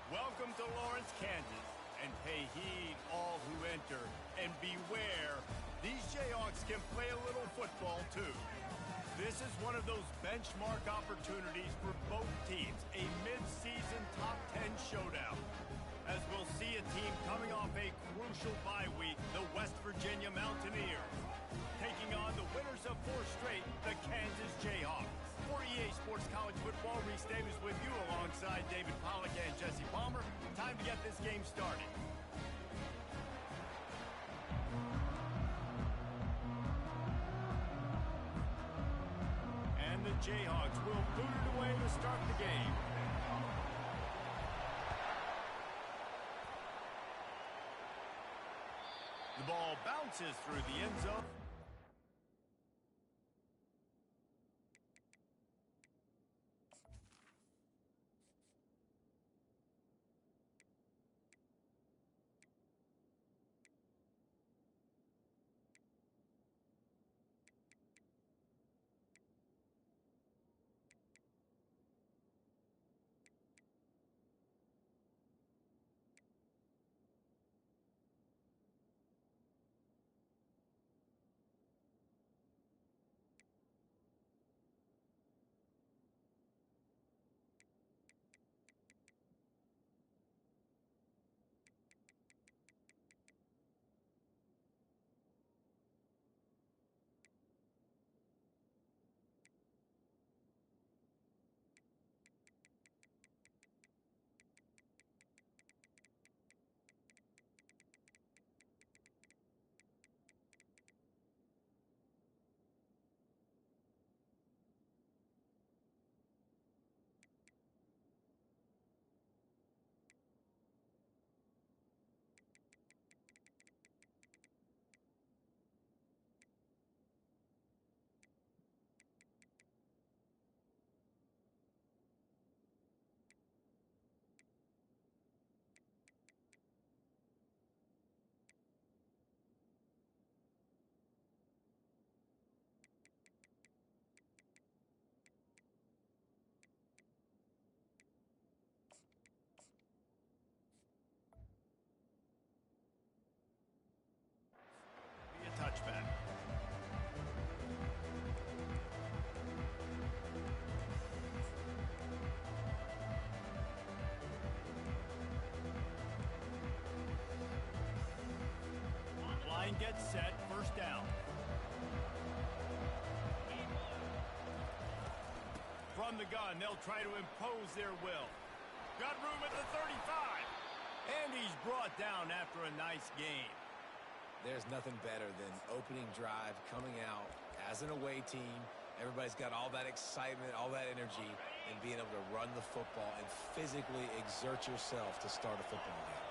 Welcome to Lawrence, Kansas, and pay heed all who enter, and beware, these Jayhawks can play a little football too. This is one of those benchmark opportunities for both teams, a mid-season top 10 showdown. As we'll see a team coming off a crucial bye week, the West Virginia Mountaineers, taking on the winners of 4 straight, the Kansas Jayhawks. For EA Sports College Football, Reese Davis with you alongside David Pollack and Jesse Palmer. Time to get this game started. And the Jayhawks will boot it away to start the game. The ball bounces through the end zone. A touchback. Line gets set, first down. From the gun, they'll try to impose their will. Got room at the 35. And he's brought down after a nice game. There's nothing better than opening drive, coming out as an away team. Everybody's got all that excitement, all that energy, and being able to run the football and physically exert yourself to start a football game.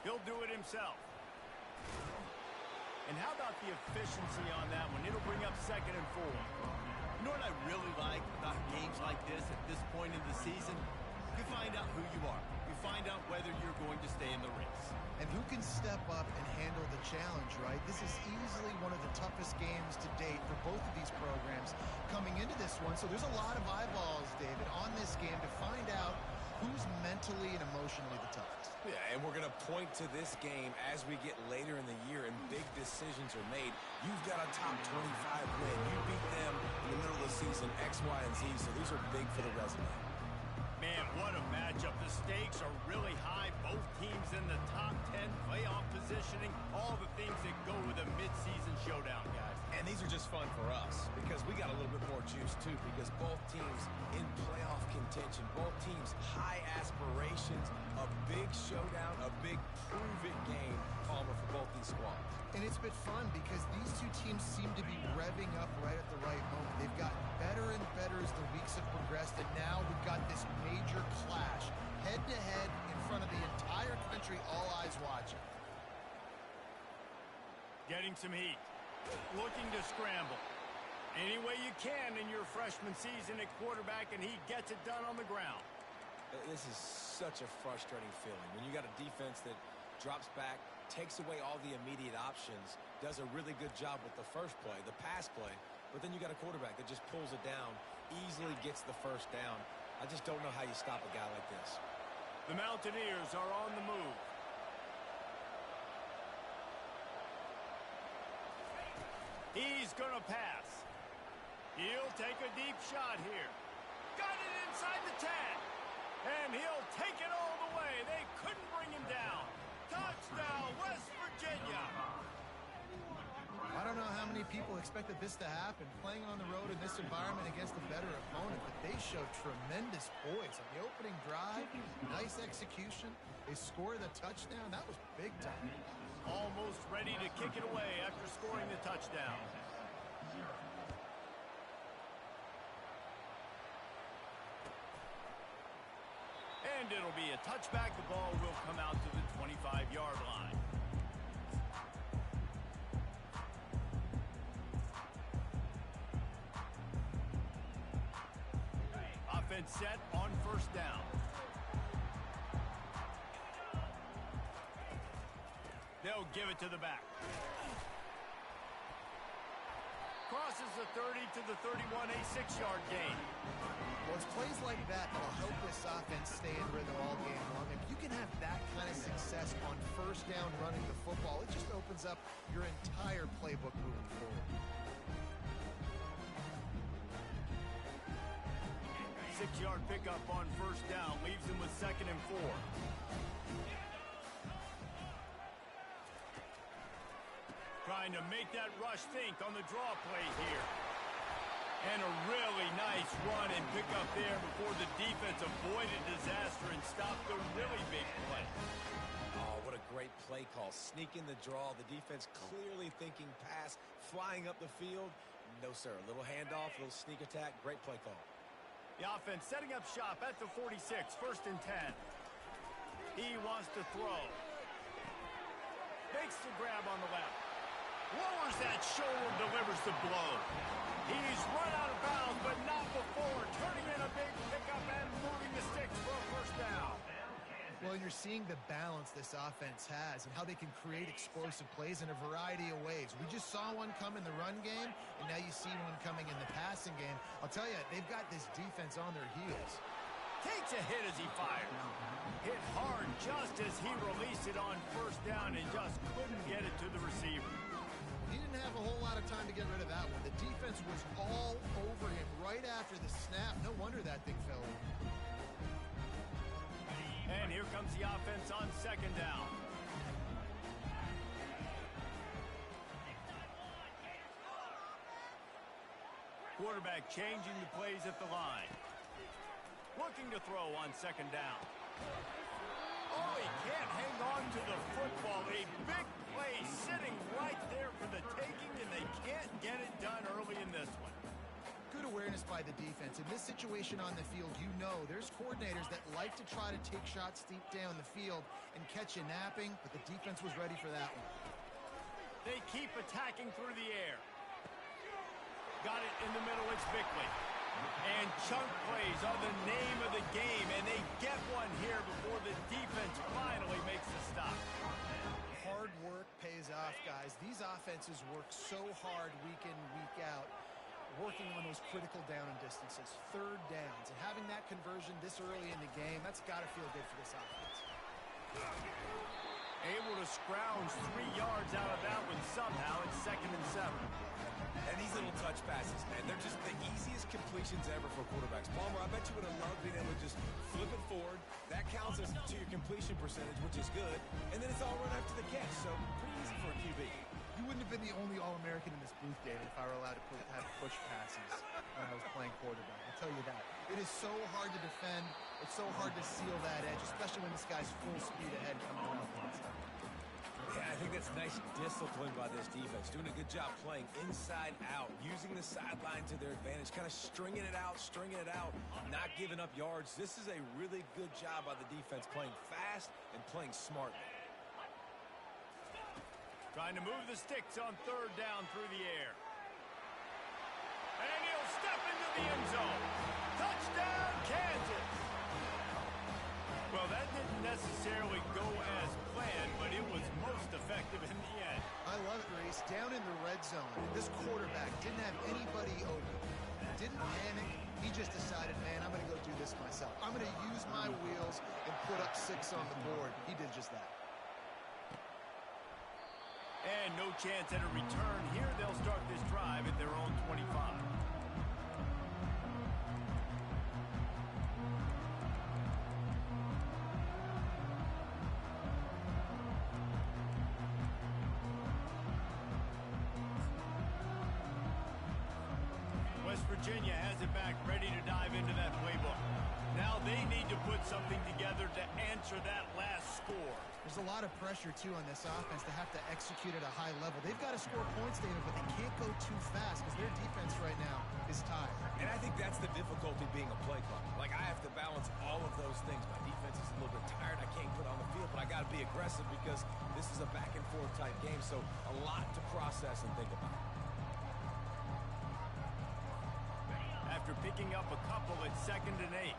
He'll do it himself. And how about the efficiency on that one? It'll bring up 2nd and 4. You know what I really like about games like this at this point in the season? You find out who you are. You find out whether you're going to stay in the race. And who can step up and handle the challenge, right? This is easily one of the toughest games to date for both of these programs coming into this one. So there's a lot of eyeballs, David, on this game to find out who's mentally and emotionally the toughest. Yeah, and we're going to point to this game as we get later in the year and big decisions are made. You've got a top 25 win. You beat them in the middle of the season, X, Y, and Z, so these are big for the resume. Man, what a matchup. The stakes are really high. Both teams in the top 10, playoff positioning, all the things that go with a midseason showdown, guys. And these are just fun for us because we got a little bit more juice, too, because both teams in playoff contention, both teams high aspirations, a big showdown, a big prove-it game, Palmer, for both these squads. And it's been fun because these two teams seem to be revving up right at the right moment. They've gotten better and better as the weeks have progressed, and now we've got this major clash, head-to-head in front of the entire country, all eyes watching. Getting some heat. Looking to scramble. Any way you can in your freshman season at quarterback, and he gets it done on the ground. This is such a frustrating feeling. When you got a defense that drops back, takes away all the immediate options, does a really good job with the first play, the pass play, but then you got a quarterback that just pulls it down, easily gets the first down. I just don't know how you stop a guy like this. The Mountaineers are on the move. He's going to pass. He'll take a deep shot here. Got it inside the 10. And he'll take it all the way. They couldn't bring him down. Touchdown, West Virginia. I don't know how many people expected this to happen, playing on the road in this environment against a better opponent, but they showed tremendous poise on the opening drive. Nice execution. They scored a touchdown. That was big time. Almost ready to kick it away after scoring the touchdown. And it'll be a touchback. The ball will come out to the 25-yard line. Offense set on first down. They'll give it to the back. Crosses the 30 to the 31, a 6-yard gain. Well, it's plays like that that'll help this offense stay in rhythm all game long. If you can have that kind of success on first down running the football, it just opens up your entire playbook moving forward. 6-yard pickup on first down leaves him with 2nd and 4. Trying to make that rush think on the draw play here. And a really nice run and pick up there before the defense avoided disaster and stopped the really big play. Oh, what a great play call. Sneaking the draw. The defense clearly thinking pass, flying up the field. No, sir. A little handoff, a little sneak attack. Great play call. The offense setting up shop at the 46, 1st and 10. He wants to throw. Makes the grab on the left. Lowers that shoulder, delivers the blow. He's run out of bounds, but not before. Turning in a big pickup and moving the sticks for a first down. Well, you're seeing the balance this offense has and how they can create explosive plays in a variety of ways. We just saw one come in the run game, and now you see one coming in the passing game. I'll tell you, they've got this defense on their heels. Takes a hit as he fired. Hit hard just as he released it on first down and just couldn't get it to the receiver. He didn't have a whole lot of time to get rid of that one. The defense was all over him right after the snap. No wonder that thing fell in. And here comes the offense on 2nd down. Quarterback changing the plays at the line. Looking to throw on 2nd down. Oh, he can't hang on to the football. A big play sitting right there for the taking, and they can't get it done early in this one. Good awareness by the defense. In this situation on the field, you know there's coordinators that like to try to take shots deep down the field and catch you napping, but the defense was ready for that one. They keep attacking through the air. Got it in the middle, it's Bickley. And chunk plays are the name of the game, and they get one here before the defense finally makes the stop. Hard work pays off, guys. These offenses work so hard week in, week out, working on those critical down and distances, 3rd downs, and having that conversion this early in the game, that's got to feel good for this offense. Able to scrounge 3 yards out of that one somehow. It's 2nd and 7. And these little touch passes, man, they're just the easiest completions ever for quarterbacks. Palmer, I bet you would have loved being able to just flip it forward. That counts as to your completion percentage, which is good. And then it's all run after the catch, so pretty easy for a QB. You wouldn't have been the only All-American in this booth, David, if I were allowed to have push passes when I was playing quarterback. I'll tell you that. It is so hard to defend. It's so hard to seal that edge, especially when this guy's full speed ahead coming around the inside. Yeah, I think that's nice discipline by this defense. Doing a good job playing inside out, using the sideline to their advantage, kind of stringing it out, not giving up yards. This is a really good job by the defense, playing fast and playing smartly. Trying to move the sticks on 3rd down through the air. And he'll step into the end zone. Touchdown, Kansas! Well, that didn't necessarily go as planned, but it was most effective in the end. I love it, Reese. Down in the red zone, this quarterback didn't have anybody open. Didn't panic, He just decided, man, I'm going to go do this myself. I'm going to use my wheels and put up 6 on the board. He did just that. And no chance at a return here. They'll start this drive at their own 25. West Virginia has it back, ready to dive into that playbook. Now they need to put something together to answer that last score. There's a lot of pressure, too, on this offense to have to execute at a high level. They've got to score points, David, but they can't go too fast because their defense right now is tired. And I think that's the difficulty being a play caller. Like, I have to balance all of those things. My defense is a little bit tired. I can't put on the field, but I got to be aggressive because this is a back-and-forth type game, so a lot to process and think about. After picking up a couple at 2nd and 8.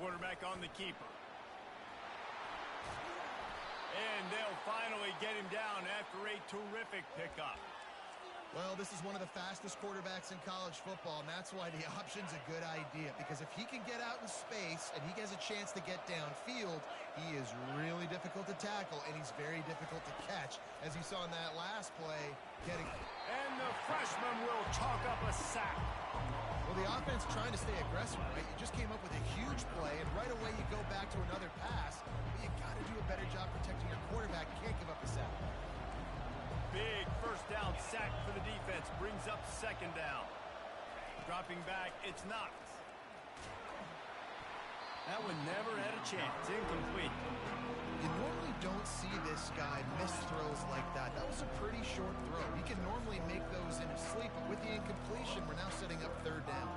Quarterback on the keeper. And they'll finally get him down after a terrific pickup. Well, this is one of the fastest quarterbacks in college football, and that's why the option's a good idea. Because if he can get out in space and he has a chance to get downfield, he is really difficult to tackle, and he's very difficult to catch. As you saw in that last play, getting... And the freshman will chalk up a sack. Well, the offense trying to stay aggressive, right? You just came up with a huge play, and right away you go back to another pass. But you got to do a better job protecting your quarterback. Can't give up a sack. Big first down sack for the defense. Brings up 2nd down. Dropping back, it's Knox. That one never had a chance. Incomplete. You normally don't see this guy miss throws like that. That was a pretty short throw. He can normally make those in his sleep, but with the incompletion, we're now setting up 3rd down.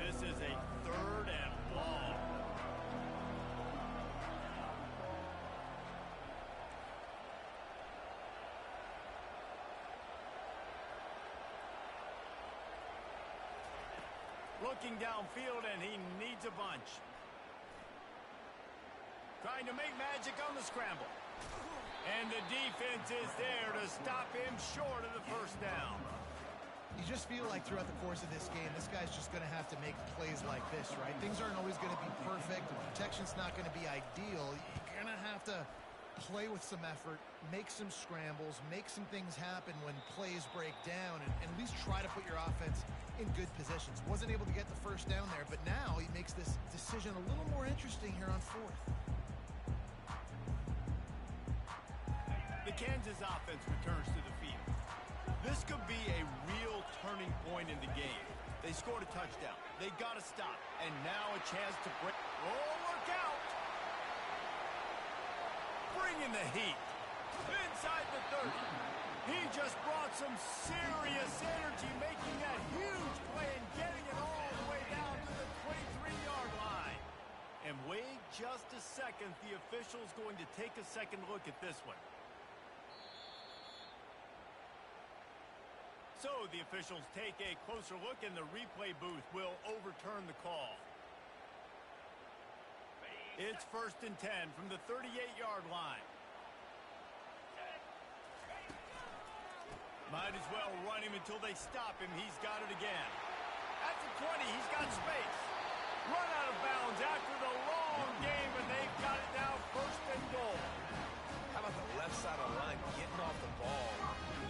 This is a 3rd and long. Looking downfield, and he needs a bunch. Trying to make magic on the scramble. And the defense is there to stop him short of the first down. You just feel like throughout the course of this game, this guy's just going to have to make plays like this, right? Things aren't always going to be perfect. The protection's not going to be ideal. You're going to have to play with some effort, make some scrambles, make some things happen when plays break down, and at least try to put your offense in good positions. Wasn't able to get the first down there, but now he makes this decision a little more interesting here on 4th. The Kansas offense returns to the field. This could be a real turning point in the game. They scored a touchdown. They got to stop. And now a chance to break. Oh, look out! Bringing the heat. Inside the 30. He just brought some serious energy, making that huge play and getting it all the way down to the 23-yard line. And wait just a second. The official's going to take a second look at this one. So the officials take a closer look, and the replay booth will overturn the call. It's 1st and 10 from the 38-yard line. Might as well run him until they stop him. He's got it again. At the 20, he's got space. Run out of bounds after the long game, and they've got it now 1st and goal. How about the left side of the line getting off the ball,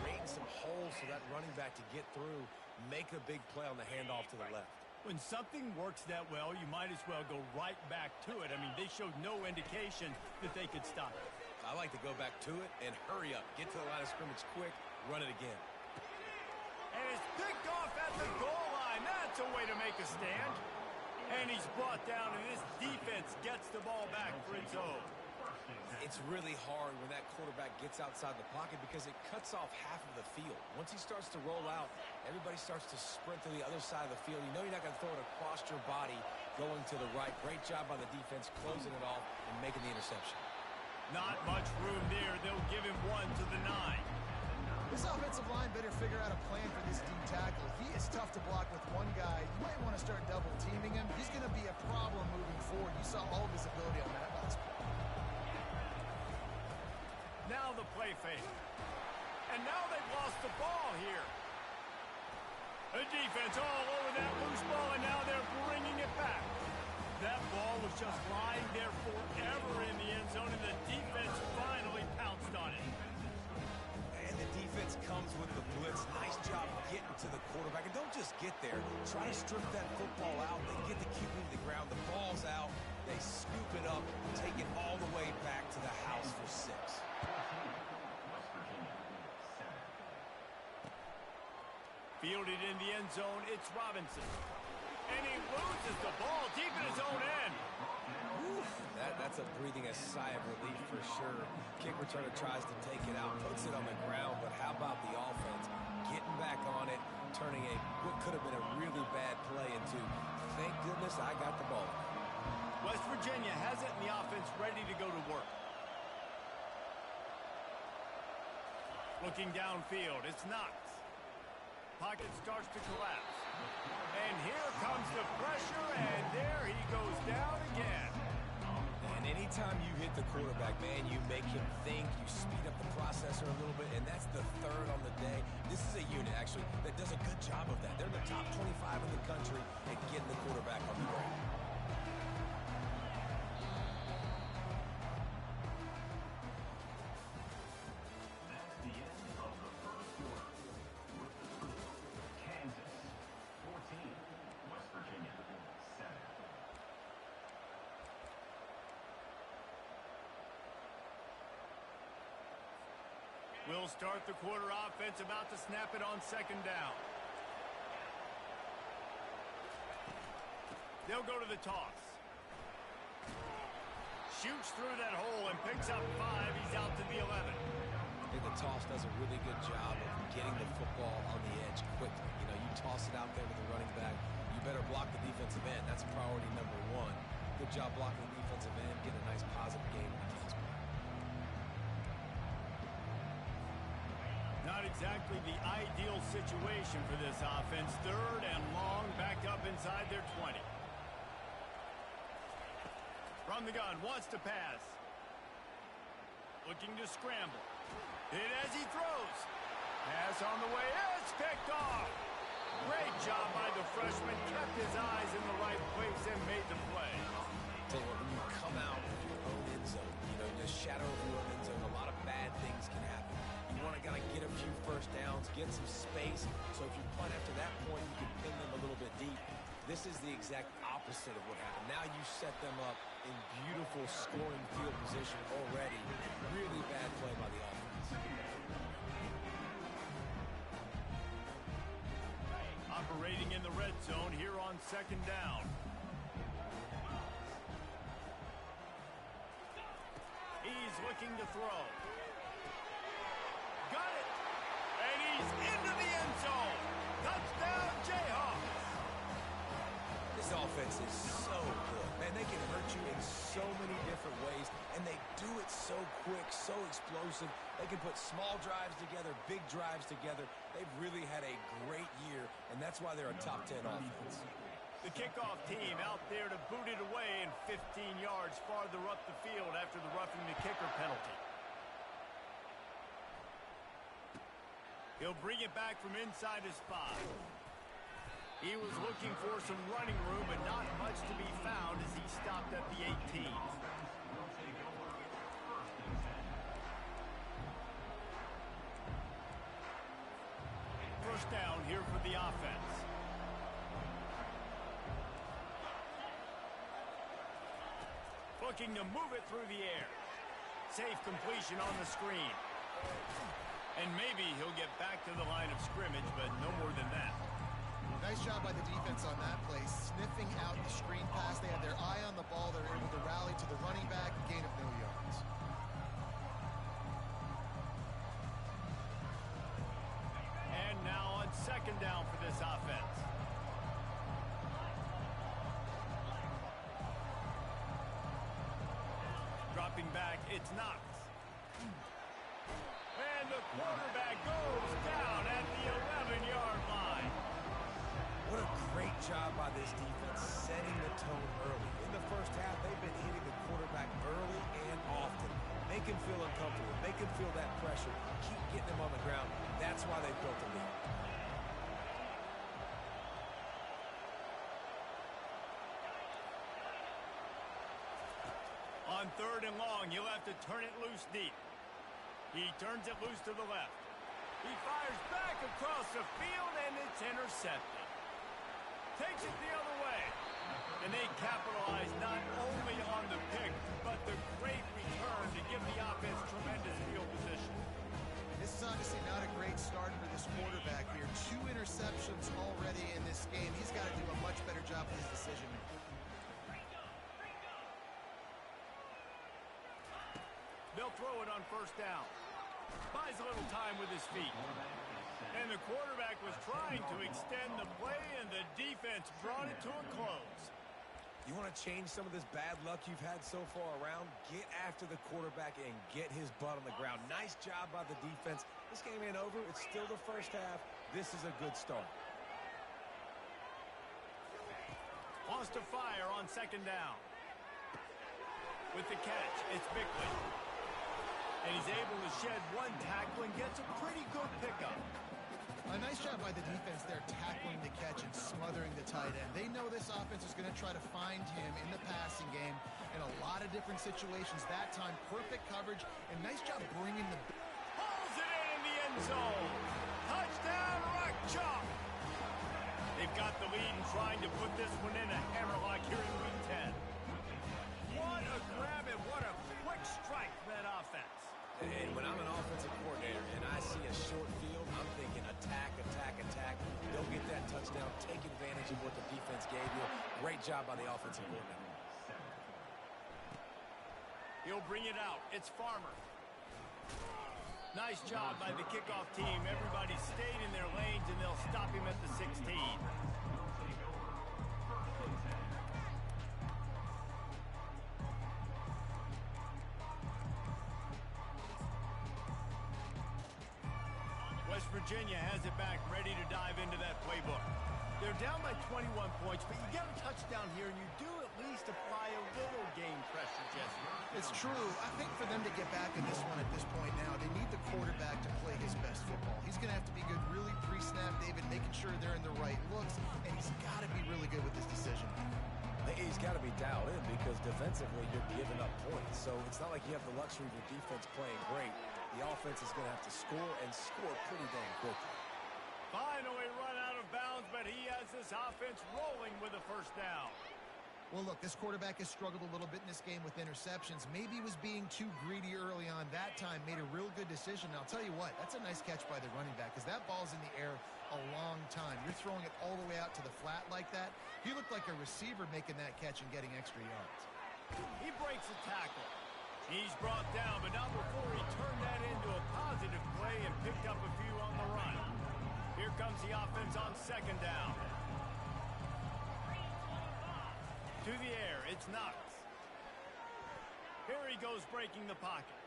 creating some holes for that running back to get through, make a big play on the handoff to the left. When something works that well, you might as well go right back to it. I mean, they showed no indication that they could stop it. I like to go back to it and hurry up. Get to the line of scrimmage quick, run it again. And it's picked off at the goal line. That's a way to make a stand. And he's brought down, and this defense gets the ball back for its own. It's really hard when that quarterback gets outside the pocket because it cuts off half of the field. Once he starts to roll out, everybody starts to sprint to the other side of the field. You know you're not going to throw it across your body going to the right. Great job by the defense closing it off and making the interception. Not much room there. They'll give him 1 to the 9. This offensive line better figure out a plan for this D tackle. He is tough to block with one guy. You might want to start double teaming him. He's going to be a problem moving forward. You saw all of his ability on that last play. Now the play fake. And now they've lost the ball here. The defense all over that loose ball, and now they're bringing it back. That ball was just lying there forever in the end zone, and the defense finally pounced on it. And the defense comes with the blitz. Nice job getting to the quarterback. And don't just get there. Try to strip that football out. They get the QB to the ground. The ball's out. They scoop it up, take it all the way back to the house for 6. Fielded in the end zone, it's Robinson. And he loses the ball deep in his own end. Oof, that's a breathing a sigh of relief for sure. Kick returner tries to take it out, puts it on the ground, but how about the offense getting back on it, turning what could have been a really bad play into, thank goodness I got the ball. West Virginia has it in the offense ready to go to work. Looking downfield, it's Knox. Pocket starts to collapse. And here comes the pressure, and there he goes down again. And anytime you hit the quarterback, man, you make him think, you speed up the processor a little bit, and that's the 3rd on the day. This is a unit, actually, that does a good job of that. They're in the top 25 in the country at getting the quarterback on the ground. We'll start the quarter offense, about to snap it on 2nd down. They'll go to the toss. Shoots through that hole and picks up 5. He's out to the 11. I think the toss does a really good job of getting the football on the edge quickly. You know, you toss it out there to the running back, you better block the defensive end. That's priority number 1. Good job blocking the defensive end, get a nice positive game in the toss. Not exactly the ideal situation for this offense. 3rd and long, back up inside their 20. From the gun, wants to pass. Looking to scramble. Hit as he throws. Pass on the way, it's picked off. Great job by the freshman. Kept his eyes in the right place and made the play. Tell you what, when you come out of your own end zone, you know, in the shadow of your own end zone, a lot of bad things can happen. You want to kind of get a few first downs, get some space, so if you punt after that point, you can pin them a little bit deep. This is the exact opposite of what happened. Now you set them up in beautiful scoring field position already. Really bad play by the offense. Operating in the red zone here on 2nd down. He's looking to throw. Got it. And he's into the end zone. Touchdown, Jayhawks. This offense is so good. Man, they can hurt you in so many different ways, and they do it so quick, so explosive. They can put small drives together, big drives together. They've really had a great year, and that's why they're a top 10 offense. The kickoff team out there to boot it away and 15 yards farther up the field after the roughing the kicker penalty. He'll bring it back from inside his 5. He was looking for some running room, but not much to be found as he stopped at the 18. First down here for the offense. Looking to move it through the air. Safe completion on the screen. And maybe he'll get back to the line of scrimmage, but no more than that. Nice job by the defense on that play, sniffing out the screen pass. They had their eye on the ball. They were able to rally to the running back, gain of no yards. And now on 2nd down for this offense. Dropping back, it's Knox. And the quarterback goes down at the 11-yard line. What a great job by by this defense, setting the tone early. In the first half, they've been hitting the quarterback early and often. Make him feel uncomfortable. Make him feel that pressure. Keep getting him on the ground. That's why they built the lead. On 3rd and long, he'll have to turn it loose deep. He turns it loose to the left. He fires back across the field, and it's intercepted. Takes it the other way. And they capitalize not only on the pick, but the great return to give the offense tremendous field position. This is obviously not a great start for this quarterback here. 2 interceptions already in this game. He's got to do a much better job with his decision making. They'll throw it on 1st down. Buys a little time with his feet. And the quarterback was trying to extend the play, and the defense brought it to a close. You want to change some of this bad luck you've had so far around? Get after the quarterback and get his butt on the ground. Nice job by the defense. This game ain't over. It's still the first half. This is a good start. Wants to fire on 2nd down. With the catch, it's Bickley. And he's able to shed 1 tackle and gets a pretty good pickup. A nice job by the defense there, tackling the catch and smothering the tight end. They know this offense is going to try to find him in the passing game in a lot of different situations. That time, perfect coverage, and nice job bringing the... Pulls it in the end zone. Touchdown, Rock Chalk. They've got the lead and trying to put this one in a hammerlock here in Week 10. What a grab and what a quick strike for that offense. And when I'm an offensive coordinator and I see a short field, I'm thinking attack, attack, attack. Don't get that touchdown. Take advantage of what the defense gave you. Great job by the offensive coordinator. He'll bring it out. It's Farmer. Nice job by the kickoff team. Everybody stayed in their lanes, and they'll stop him at the 16. West Virginia has it back, ready to dive into that playbook. They're down by 21 points, but you get a touchdown here, and you do at least apply a little game pressure, Jesse. It's true. I think for them to get back in this one at this point now, they need the quarterback to play his best football. He's going to have to be good really pre-snap, David, making sure they're in the right looks, and he's got to be really good with his decision. He's got to be dialed in because defensively you're giving up points. So it's not like you have the luxury of your defense playing great. The offense is going to have to score and score pretty dang quickly. Finally run out of bounds, but he has this offense rolling with a 1st down. Well, look, this quarterback has struggled a little bit in this game with interceptions. Maybe he was being too greedy early on. That time made a real good decision. And I'll tell you what, that's a nice catch by the running back because that ball's in the air a long time. You're throwing it all the way out to the flat like that. He looked like a receiver making that catch and getting extra yards. He breaks a tackle. He's brought down, but not before he turned that into a positive play and picked up a few on the run. Here comes the offense on 2nd down. To the air, it's Knox. Here he goes breaking the pocket.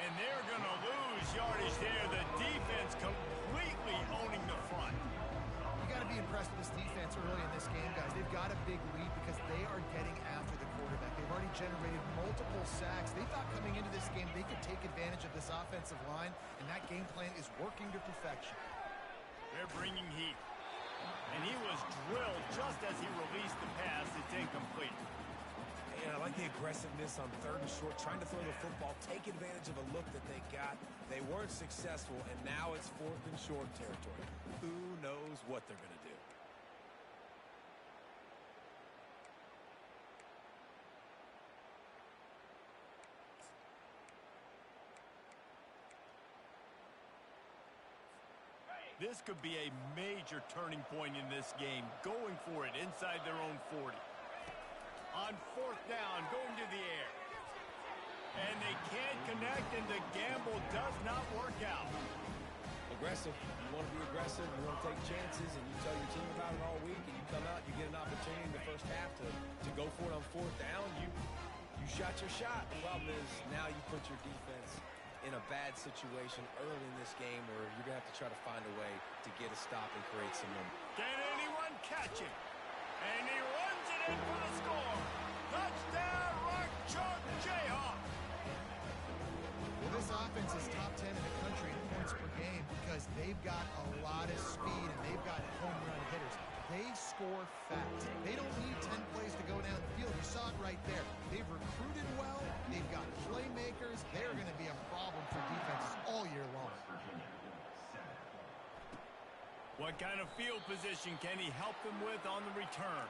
And they're going to lose yardage there. The defense completely owning the front. You got to be impressed with this defense early in this game, guys. They've got a big lead because they are getting after the quarterback. They've already generated multiple sacks. They thought coming into this game they could take advantage of this offensive line, and that game plan is working to perfection. They're bringing heat. And he was drilled just as he released the pass. It's incomplete. And I like the aggressiveness on 3rd and short, trying to throw the football, take advantage of a look that they got. They weren't successful, and now it's 4th and short territory. Who knows what they're going to do? This could be a major turning point in this game, going for it inside their own 40. On 4th down, going to the air. And they can't connect, and the gamble does not work out. Aggressive. You want to be aggressive. You want to take chances, and you tell your team about it all week, and you come out, you get an opportunity in the first half to go for it on 4th down. You shot your shot. The problem is now you put your defense in a bad situation early in this game where you're going to have to try to find a way to get a stop and create some momentum. Can anyone catch him. And he runs it in for the score. Touchdown, Rock Chalk Jayhawks. Well, this offense is top 10 in the country in points per game because they've got a lot of speed and they've got home run hitters. They score fast. They don't need 10 plays to go down the field. You saw it right there. They've recruited well. They've got playmakers. They're going to be a problem for defenses all year long. What kind of field position can he help them with on the return?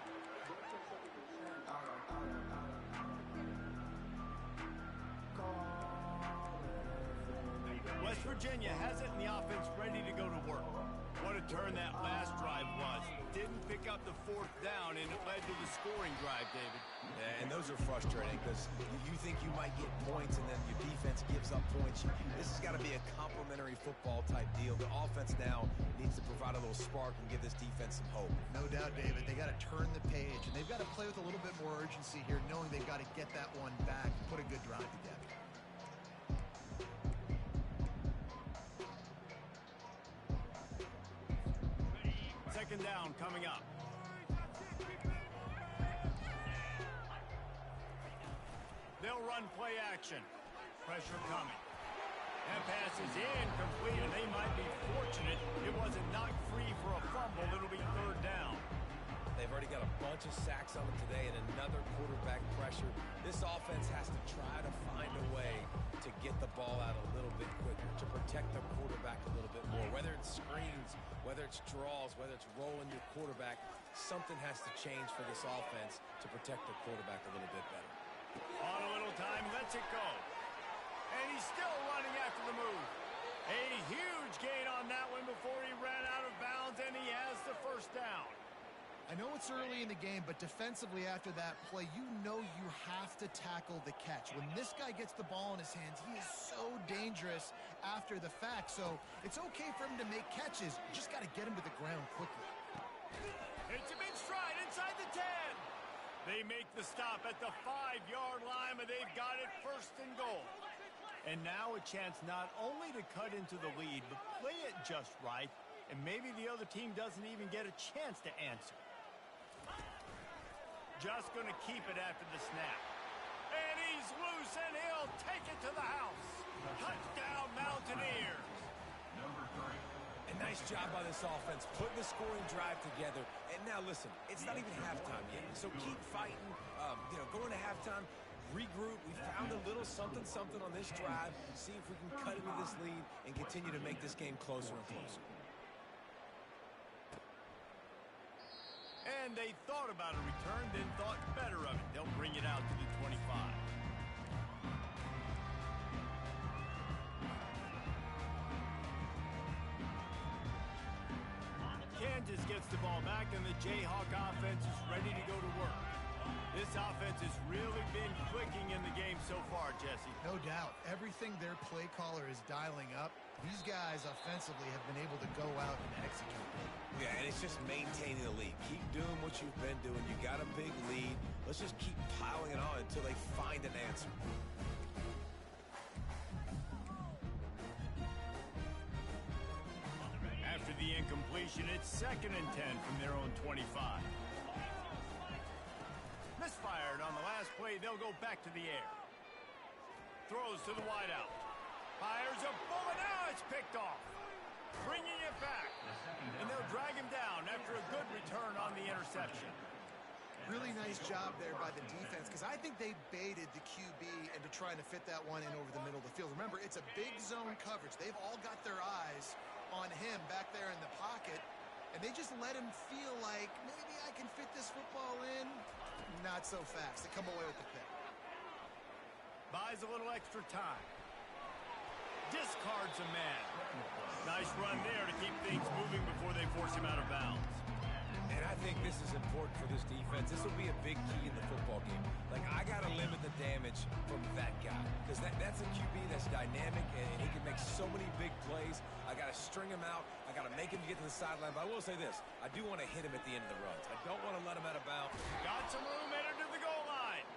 West Virginia has it in the offense ready to go to work. What a turn that last drive was. Didn't pick up the fourth down, and it led to the scoring drive, David. Yeah, and those are frustrating because you think you might get points and then your defense gives up points. This has got to be a complementary football type deal. The offense now needs to provide a little spark and give this defense some hope. No doubt, David. They got to turn the page, and they've got to play with a little bit more urgency here, knowing they've got to get that one back and put a good drive together. Second down coming up. They'll run play action. Pressure coming. That pass is incomplete, and they might be fortunate it wasn't knocked free for a fumble. It'll be third down. They've already got a bunch of sacks on them today and another quarterback pressure. This offense has to try to find a way to get the ball out a little bit quicker, to protect their quarterback a little bit more. Whether it's screens, whether it's draws, whether it's rolling your quarterback, something has to change for this offense to protect their quarterback a little bit better. On a little time, lets it go. And he's still running after the move. A huge gain on that one before he ran out of bounds, and he has the first down. I know it's early in the game, but defensively after that play, you know you have to tackle the catch. When this guy gets the ball in his hands, he is so dangerous after the fact. So it's okay for him to make catches. You just got to get him to the ground quickly. It's a big stride inside the 10. They make the stop at the 5-yard line, but they've got it first and goal. And now a chance not only to cut into the lead, but play it just right, and maybe the other team doesn't even get a chance to answer. Just going to keep it after the snap. And he's loose, and he'll take it to the house. Touchdown, Mountaineers. A nice job by this offense, putting the scoring drive together. And now, listen, it's not even halftime yet, so keep fighting. Going to halftime, regroup. We found a little something on this drive. See if we can cut into this lead and continue to make this game closer and closer. And they thought about a return, then thought better of it. They'll bring it out to the 25. Kansas gets the ball back, and the Jayhawk offense is ready to go to work. This offense has really been clicking in the game so far, Jesse. No doubt. Everything their play caller is dialing up, these guys offensively have been able to go out and execute. Yeah, and it's just maintaining the lead. Keep doing what you've been doing. You got a big lead. Let's just keep piling it on until they find an answer. After the incompletion, it's 2nd and 10 from their own 25. Misfired on the last play. They'll go back to the air. Throws to the wideout. Fires a bullet. Now it's picked off. Bringing it back. And they'll drag him down after a good return on the interception. Really nice job there by the defense because I think they baited the QB into trying to fit that one in over the middle of the field. Remember, it's a big zone coverage. They've all got their eyes on him back there in the pocket, and they just let him feel like maybe I can fit this football in. Not so fast. They come away with the pick. Buys a little extra time. Discards a man. Nice run there to keep things moving before they force him out of bounds. And I think this is important for this defense. This will be a big key in the football game. Like, I got to limit the damage from that guy because that's a QB that's dynamic and he can make so many big plays. I got to string him out. I got to make him get to the sideline. But I will say this. I do want to hit him at the end of the runs. I don't want to let him out of bounds. Got some room, entered to the goal line.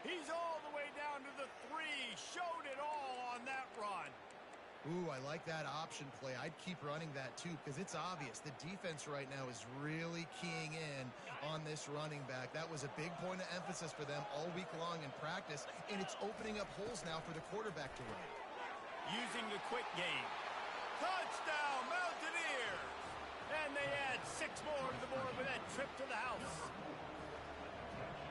He's all the way down to the 3. Showed it all on that run. Ooh, I like that option play. I'd keep running that too because it's obvious. The defense right now is really keying in this running back. That was a big point of emphasis for them all week long in practice, and it's opening up holes now for the quarterback to run. Using the quick game. Touchdown, Mountaineers! And they add 6 more to the board with that trip to the house.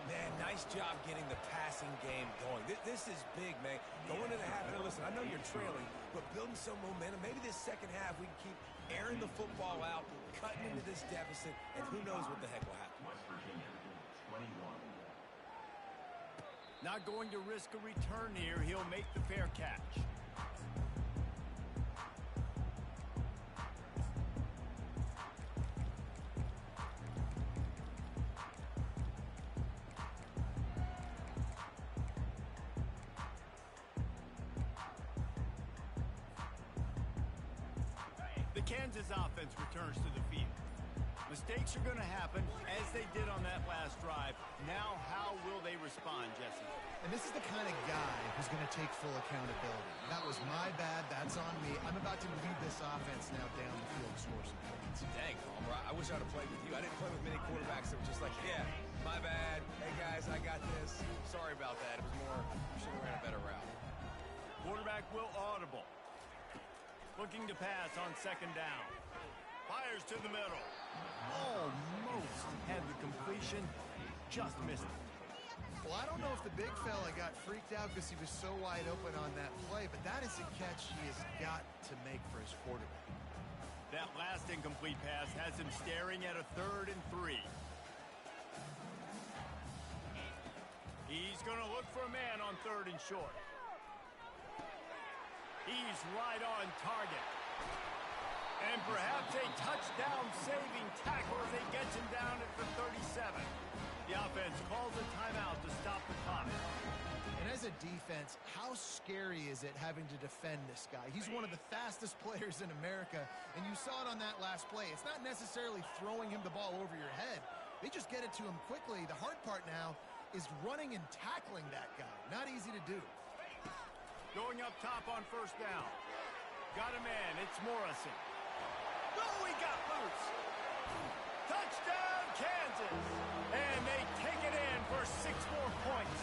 Man, nice job getting the passing game going. This is big, man. Going into the half, and listen, I know you're trailing, but building some momentum. Maybe this second half we can keep airing the football out, cutting into this deficit, and who knows what the heck will happen. West Virginia, 21. Not going to risk a return here. He'll make the fair catch. The Kansas offense returns to the field. Mistakes are going to happen, as they did on that last drive. Now, how will they respond, Jesse? And this is the kind of guy who's going to take full accountability. That was my bad. That's on me. I'm about to lead this offense now down the field to score some points. Dang, Palmer, I wish I'd have played with you. I didn't play with many quarterbacks that were just like, yeah, my bad. Hey, guys, I got this. Sorry about that. It was more, should have ran a better route. Quarterback will audible. Looking to pass on second down. Fires to the middle. Almost had the completion. Just missed it. Well, I don't know if the big fella got freaked out because he was so wide open on that play, but that is a catch he has got to make for his quarterback. That last incomplete pass has him staring at a 3rd and 3. He's going to look for a man on 3rd and short. He's right on target. And perhaps a touchdown-saving tackle as he gets him down at the 37. The offense calls a timeout to stop the clock. And as a defense, how scary is it having to defend this guy? He's one of the fastest players in America, and you saw it on that last play. It's not necessarily throwing him the ball over your head. They just get it to him quickly. The hard part now is running and tackling that guy. Not easy to do. Going up top on 1st down. Got a man. It's Morrison. Oh, he got loose. Touchdown, Kansas. And they take it in for 6 more points.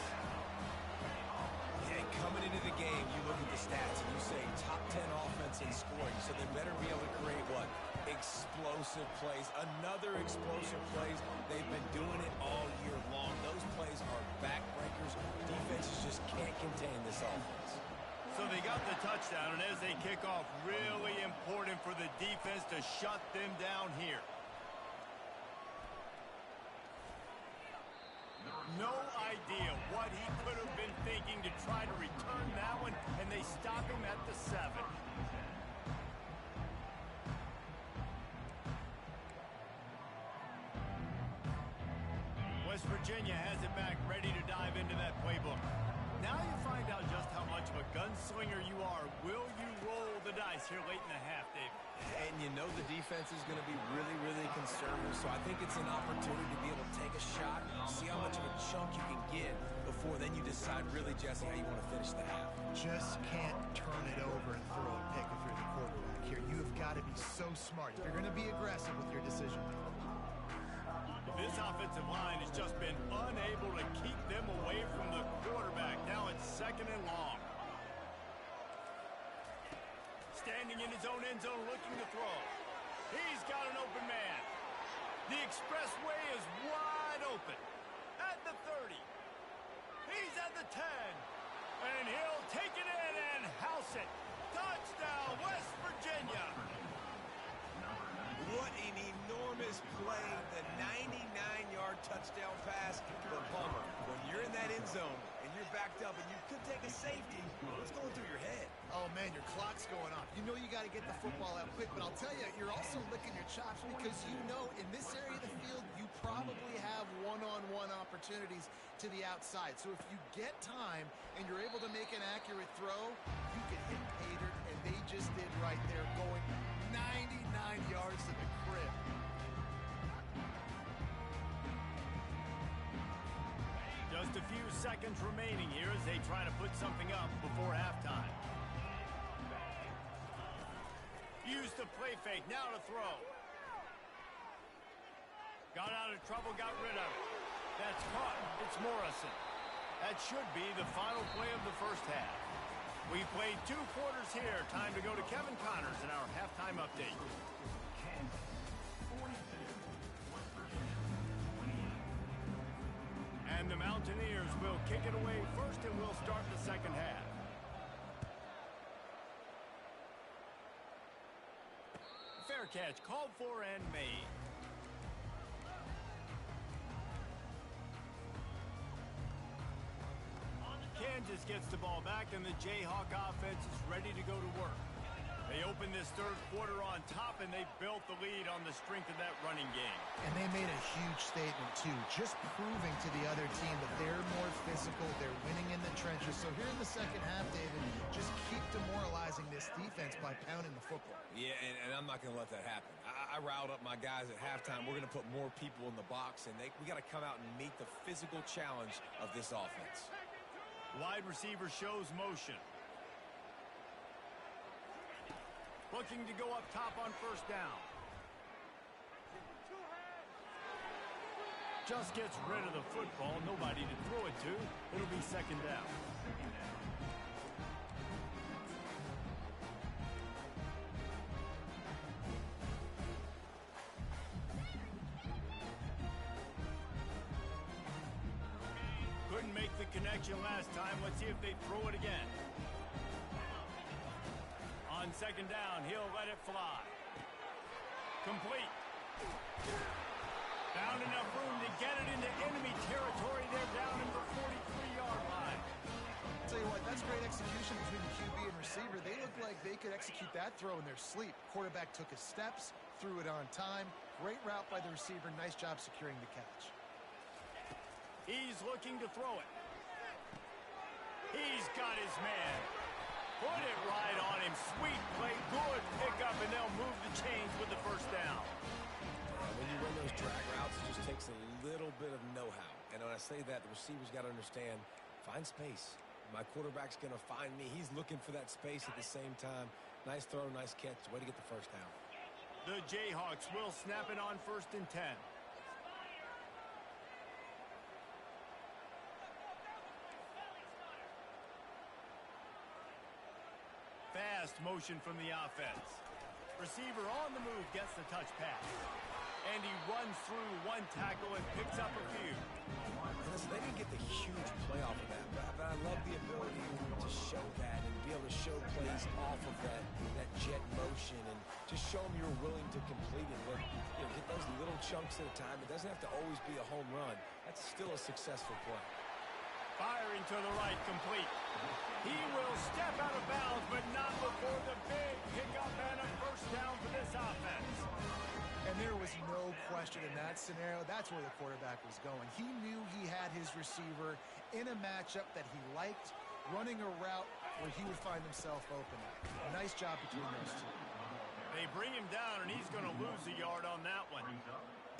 Yeah, coming into the game, you look at the stats and you say top 10 offense in scoring, so they better be able to create what? Explosive plays. Another explosive plays. They've been doing it all year long. Those plays are backbreakers. Defenses just can't contain this offense. So they got the touchdown, and as they kick off, really important for the defense to shut them down here. No idea what he could have been thinking to try to return that one, and they stop him at the 7. West Virginia has it back, ready to dive into that playbook. Now you find out just how much of a gunslinger you are. Will you roll the dice here late in the half, Dave? And you know the defense is going to be really, really conservative, so I think it's an opportunity to be able to take a shot, see how much of a chunk you can get before then you decide really, Jesse, how you want to finish the half. Just can't turn it over and throw a pick if you're the quarterback here. You have got to be so smart if you're going to be aggressive with your decision making. This offensive line has just been unable to keep them away from the quarterback. Now it's 2nd and long. Standing in his own end zone looking to throw. He's got an open man. The expressway is wide open. At the 30. He's at the 10. And he'll take it in and house it. Touchdown, West Virginia. What an enormous play, the 99-yard touchdown pass. But Palmer, when you're in that end zone and you're backed up and you could take a safety, what's going through your head? Oh, man, your clock's going off. You know you got to get the football out quick, but I'll tell you, you're also licking your chops because you know in this area of the field, you probably have one-on-one opportunities to the outside. So if you get time and you're able to make an accurate throw, you can hit pay dirt, and they just did right there, going 99 yards to the crib. Just a few seconds remaining here as they try to put something up before halftime. Use the play fake, now to throw. Got out of trouble, got rid of it. That's caught. It's Morrison. That should be the final play of the first half. We played 2 quarters here. Time to go to Kevin Connors in our halftime update. And the Mountaineers will kick it away first, and we'll start the second half. Fair catch called for and made. Kansas gets the ball back, and the Jayhawk offense is ready to go to work. They opened this third quarter on top, and they built the lead on the strength of that running game. And they made a huge statement, too, just proving to the other team that they're more physical, they're winning in the trenches. So here in the second half, David, just keep demoralizing this defense by pounding the football. Yeah, and I'm not going to let that happen. I riled up my guys at halftime. We're going to put more people in the box, and we got to come out and meet the physical challenge of this offense. Wide receiver shows motion. Looking to go up top on first down. Just gets rid of the football. Nobody to throw it to. It'll be second down. Couldn't make the connection last time. Let's see if they throw it again. On second down, he'll let it fly. Complete. Found enough room to get it into enemy territory. They're down in the 43-yard line. I'll tell you what, that's great execution between the QB and receiver. They looked like they could execute that throw in their sleep. Quarterback took his steps, threw it on time. Great route by the receiver. Nice job securing the catch. He's looking to throw it. He's got his man. Put it right on him. Sweet play. Good pickup, and they'll move the chains with the first down. When you run those drag routes, it just takes a little bit of know-how. And when I say that, the receiver's got to understand, find space. My quarterback's going to find me. He's looking for that space at the same time. Nice throw, nice catch. Way to get the first down. The Jayhawks will snap it on 1st and 10. Fast motion from the offense. Receiver on the move gets the touch pass. And he runs through one tackle and picks up a few. Listen, they didn't get the huge play off of that, but I love the ability to show that and be able to show plays off of that jet motion and just show them you're willing to complete it. But, get those little chunks at a time. It doesn't have to always be a home run. That's still a successful play. Firing to the right, complete. He will step out of bounds, but not before the big pickup and a first down for this offense. And there was no question in that scenario. That's where the quarterback was going. He knew he had his receiver in a matchup that he liked, running a route where he would find himself open. A nice job between those two. They bring him down, and he's going to lose a yard on that one.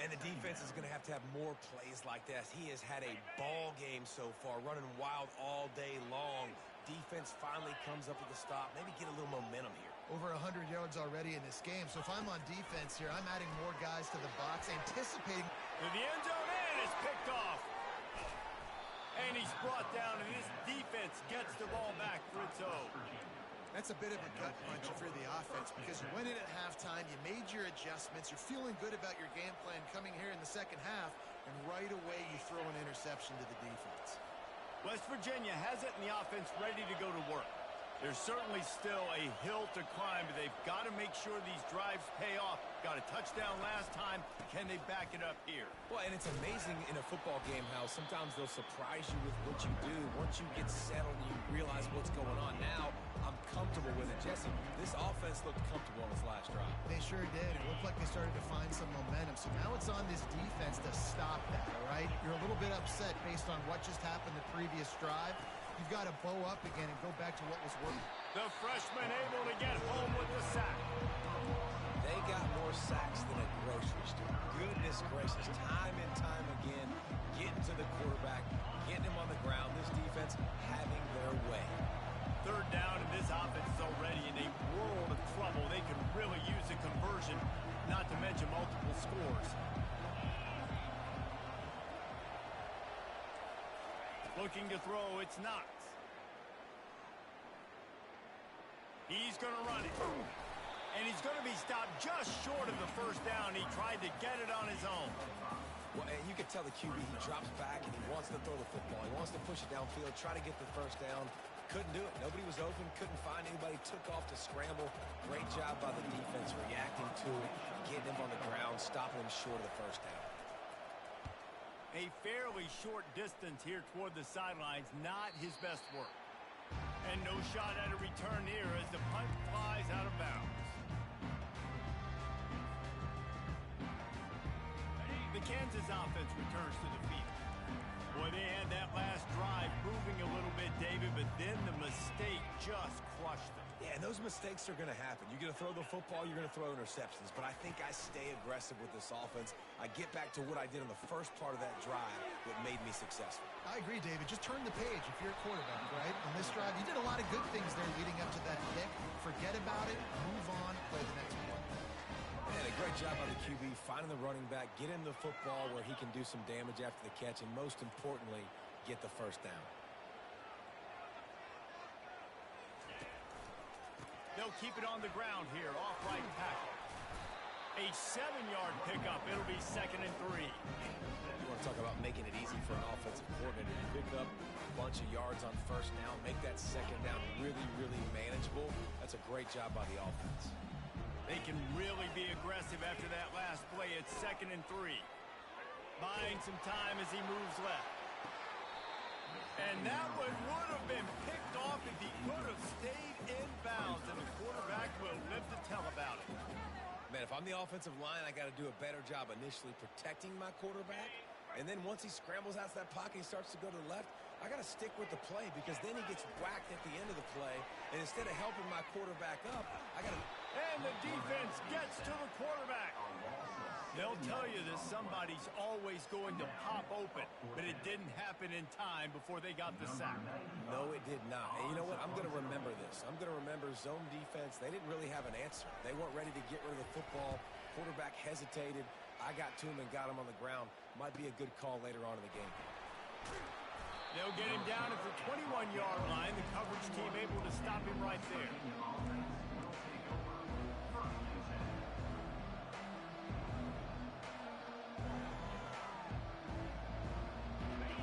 And the defense is going to have more plays like that. He has had a ball game so far, running wild all day long. Defense finally comes up with a stop. Maybe get a little momentum here. Over 100 yards already in this game. So if I'm on defense here, I'm adding more guys to the box, anticipating. To the end zone, and it's picked off. And he's brought down, and this defense gets the ball back for its own. That's a bit of a gut punch for the offense because you went in at halftime, you made your adjustments, you're feeling good about your game plan coming here in the second half, and right away you throw an interception to the defense. West Virginia has it, and the offense ready to go to work. There's certainly still a hill to climb, but they've got to make sure these drives pay off. Got a touchdown last time. Can they back it up here? Well, and it's amazing in a football game how sometimes they'll surprise you with what you do. Once you get settled and you realize what's going on. Now, I'm comfortable with it. Jesse, this offense looked comfortable on its last drive. They sure did. It looked like they started to find some momentum. So now it's on this defense to stop that, all right? You're a little bit upset based on what just happened the previous drive. You've got to bow up again and go back to what was working. The freshman able to get home with the sack. They got more sacks than a grocery store. Goodness gracious, time and time again, getting to the quarterback, getting him on the ground. This defense having their way. Third down, and this offense is already in a world of trouble. They can really use a conversion, not to mention multiple scores. looking to throw. It's Knox. He's going to run it. And he's going to be stopped just short of the first down. He tried to get it on his own. Well, and you can tell the QB, he drops back and he wants to throw the football. He wants to push it downfield, try to get the first down. Couldn't do it. Nobody was open, couldn't find anybody, took off to scramble. Great job by the defense reacting to it, getting him on the ground, stopping him short of the first down. A fairly short distance here toward the sidelines, not his best work. And no shot at a return here as the punt flies out of bounds. The Kansas offense returns to the field. Boy, they had that last drive moving a little bit, David, but then the mistake just crushed them. Yeah, and those mistakes are going to happen. You're going to throw the football, you're going to throw interceptions. But I think I stay aggressive with this offense. I get back to what I did on the first part of that drive that made me successful. I agree, David. Just turn the page if you're a quarterback, right? On this drive, you did a lot of good things there leading up to that pick. Forget about it, move on, play the next play. Man, a great job by the QB, finding the running back, get him the football where he can do some damage after the catch, and most importantly, get the first down. They'll keep it on the ground here, off right tackle. A 7-yard pickup. It'll be 2nd and 3. You want to talk about making it easy for an offensive coordinator to pick up a bunch of yards on first down, make that second down really, really manageable. That's a great job by the offense. They can really be aggressive after that last play. It's 2nd and 3. Buying some time as he moves left. And that one would have been picked off if he could have stayed in bounds, and the quarterback will live to tell about it. Man, if I'm the offensive line, I got to do a better job initially protecting my quarterback. And then once he scrambles out of that pocket, he starts to go to the left, I got to stick with the play because then he gets whacked at the end of the play. And instead of helping my quarterback up, I got to... And the defense gets to the quarterback. They'll tell you that somebody's always going to pop open, but it didn't happen in time before they got the sack. No, it did not. And you know what? I'm going to remember this. I'm going to remember zone defense. They didn't really have an answer. They weren't ready to get rid of the football. Quarterback hesitated. I got to him and got him on the ground. Might be a good call later on in the game. They'll get him down at the 21-yard line. The coverage team able to stop him right there.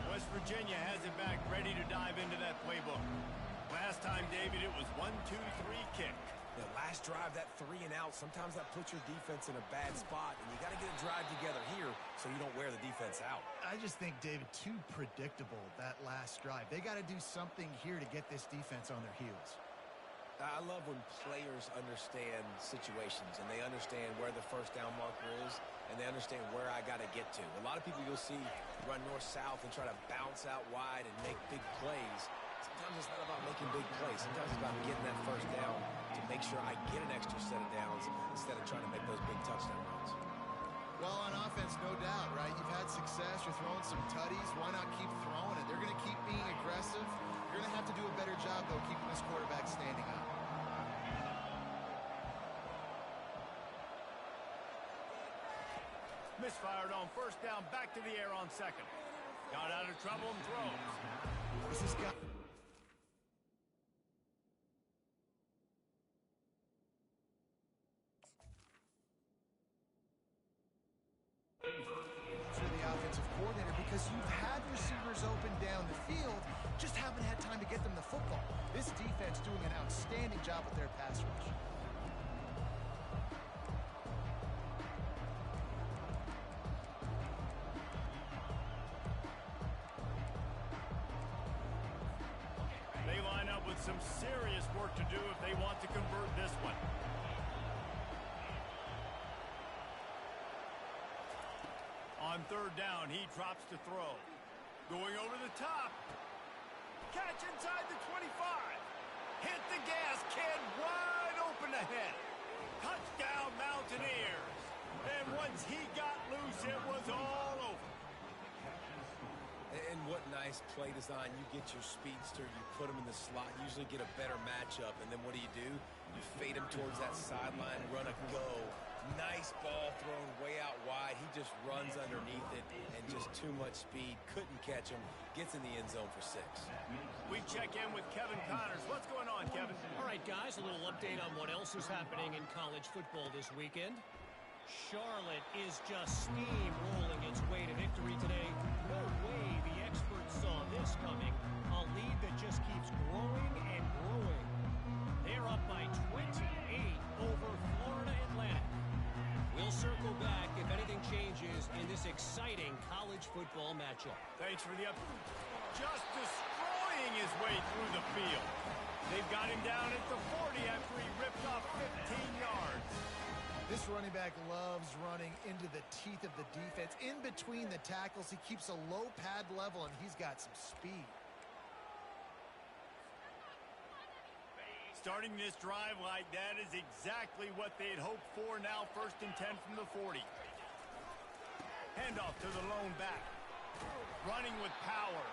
West Virginia has it back, ready to dive into that playbook. Last time, David, it was 1-2-3 kick. The last drive, that 3 and out, sometimes that puts your defense in a bad spot, and you got to get a drive together here so you don't wear the defense out. I just think, David, too predictable, that last drive. They got to do something here to get this defense on their heels. I love when players understand situations, and they understand where the first down marker is, and they understand where I got to get to. A lot of people you'll see run north-south and try to bounce out wide and make big plays. Sometimes it's not about making big plays. Sometimes it's about getting that first down to make sure I get an extra set of downs instead of trying to make those big touchdown runs. Well, on offense, no doubt, right? You've had success. You're throwing some tutties. Why not keep throwing it? They're going to keep being aggressive. You're going to have to do a better job, though, keeping this quarterback standing up. Misfired on first down, back to the air on second. Got out of trouble and throws. This has got... for the offensive coordinator because you've had receivers open down the field, just haven't had time to get them the football. This defense doing an outstanding job with their pass rush. They line up with some serious work to do if they want to convert this one. On third down, he drops to throw. Going over the top. Catch inside the 25. Hit the gas, kid. Wide open ahead. Touchdown, Mountaineers. And once he got loose, it was all over. And what nice play design. You get your speedster, you put him in the slot, usually get a better matchup, and then what do? You fade him towards that sideline, run a go. Nice ball thrown way out wide. He just runs underneath it and just too much speed, couldn't catch him, gets in the end zone for 6. We check in with Kevin Connors. What's going on, Kevin? All right, guys, a little update on what else is happening in college football this weekend. Charlotte is just steamrolling its way to victory today. No way the experts saw this coming. A lead that just keeps growing and growing. They're up by 28 over Florida Atlantic. We'll circle back if anything changes in this exciting college football matchup. Thanks for the update. Just destroying his way through the field. They've got him down at the 40 after he ripped off 15 yards. This running back loves running into the teeth of the defense. In between the tackles, he keeps a low pad level, and he's got some speed. Starting this drive like that is exactly what they'd hoped for. Now 1st and 10 from the 40. Handoff to the lone back. Running with power.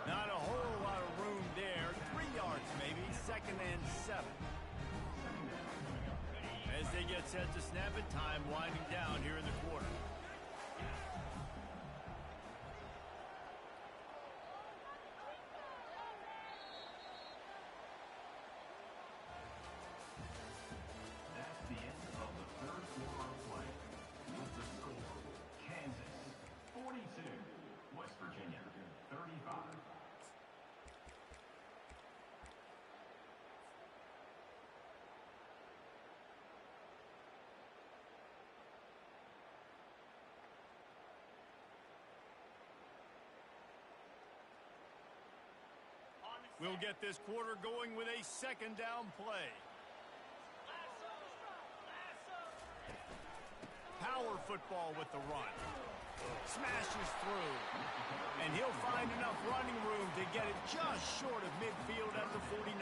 Not a whole lot of room there. 3 yards maybe. 2nd and 7. As they get set to snap it, time winding down here in the quarter. That's the end of the third quarter of play. With the score, Kansas 42, West Virginia 35. We'll get this quarter going with a 2nd down play. Power football with the run. Smashes through. And he'll find enough running room to get it just short of midfield at the 49.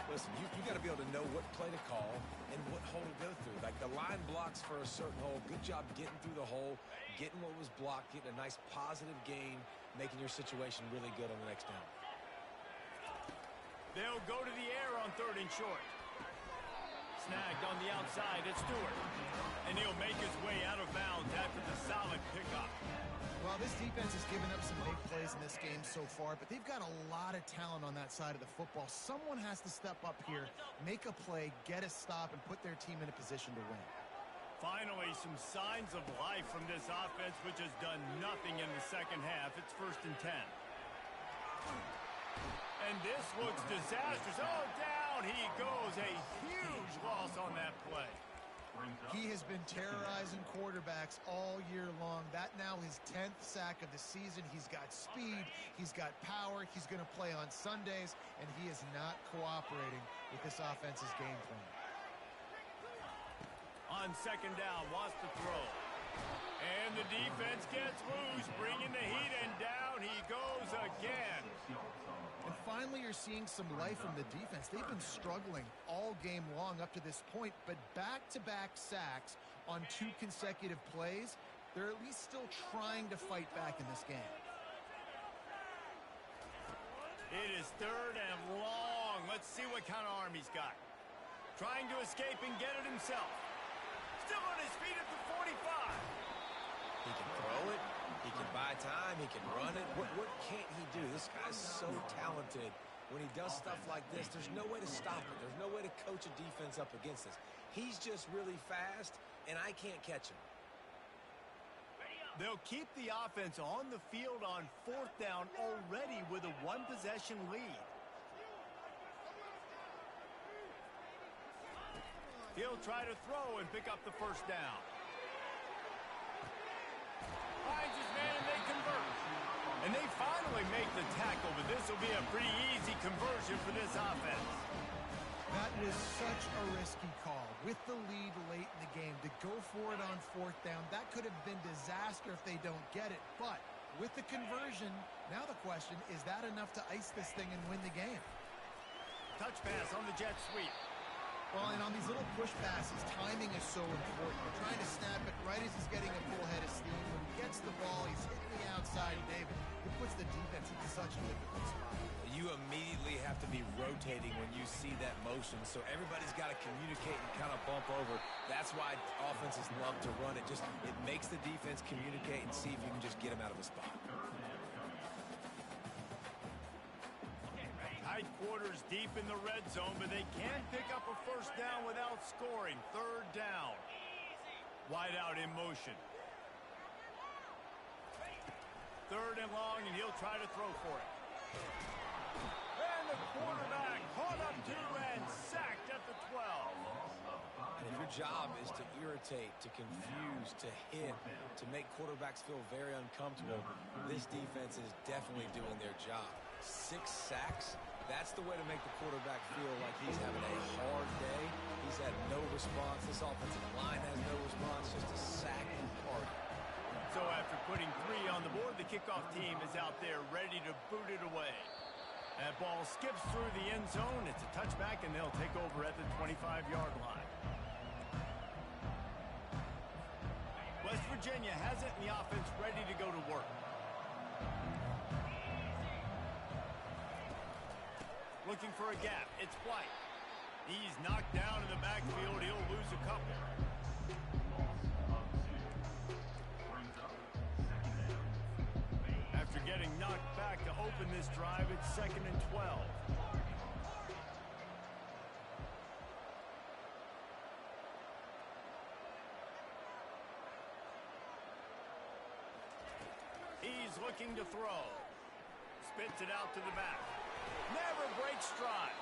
Listen, you got to be able to know what play to call and what hole to go through. Like the line blocks for a certain hole. Good job getting through the hole, getting what was blocked, getting a nice positive gain, making your situation really good on the next down. They'll go to the air on 3rd and short. Snagged on the outside, it's Stewart. And he'll make his way out of bounds after the solid pickup. Well, this defense has given up some big plays in this game so far, but they've got a lot of talent on that side of the football. Someone has to step up here, make a play, get a stop, and put their team in a position to win. Finally, some signs of life from this offense, which has done nothing in the second half. It's 1st and 10. And this looks disastrous. Oh, down he goes. A huge loss on that play. He has been terrorizing quarterbacks all year long. That now his 10th sack of the season. He's got speed. He's got power. He's going to play on Sundays, and he is not cooperating with this offense's game plan. On 2nd down, wants to throw. And the defense gets loose, bringing the heat, and down he goes again. And finally, you're seeing some life from the defense. They've been struggling all game long up to this point, but back-to-back sacks on 2 consecutive plays, they're at least still trying to fight back in this game. It is 3rd and long. Let's see what kind of arm he's got. Trying to escape and get it himself. Still on his feet at the 45. He can throw it. He can buy time. He can run it. What can't he do? This guy's so talented. When he does stuff like this, there's no way to stop it. There's no way to coach a defense up against this. He's just really fast, and I can't catch him. They'll keep the offense on the field on 4th down already with a 1-possession lead. He'll try to throw and pick up the 1st down. Finds his man and they convert. And they finally make the tackle, but this will be a pretty easy conversion for this offense. That was such a risky call. With the lead late in the game, to go for it on 4th down, that could have been disaster if they don't get it. But with the conversion, now the question, is that enough to ice this thing and win the game? Touch pass on the jet sweep. Well, and on these little push passes, timing is so important. You're trying to snap it right as he's getting a full head of steam. When he gets the ball, he's hitting the outside, David. It puts puts the defense in such a difficult spot. You immediately have to be rotating when you see that motion, so everybody's got to communicate and kind of bump over. That's why offenses love to run it. It makes the defense communicate and see if you can just get them out of a spot. Tight quarters deep in the red zone, but they can pick up a first down without scoring. Third down. Wide out in motion. Third and long, and he'll try to throw for it. And the quarterback caught up to and sacked at the 12. And if your job is to irritate, to confuse, to hit, to make quarterbacks feel very uncomfortable, this defense is definitely doing their job. 6 sacks, that's the way to make the quarterback feel like he's having a hard day. He's had no response. This offensive line has no response, just a sack and party. So after putting 3 on the board, the kickoff team is out there ready to boot it away. That ball skips through the end zone. It's a touchback, and they'll take over at the 25-yard line. West Virginia has it, and the offense ready to go to work. Looking for a gap. It's White. He's knocked down in the backfield. He'll lose a couple. After getting knocked back to open this drive, it's 2nd and 12. He's looking to throw. Spits it out to the back. Never breaks stride.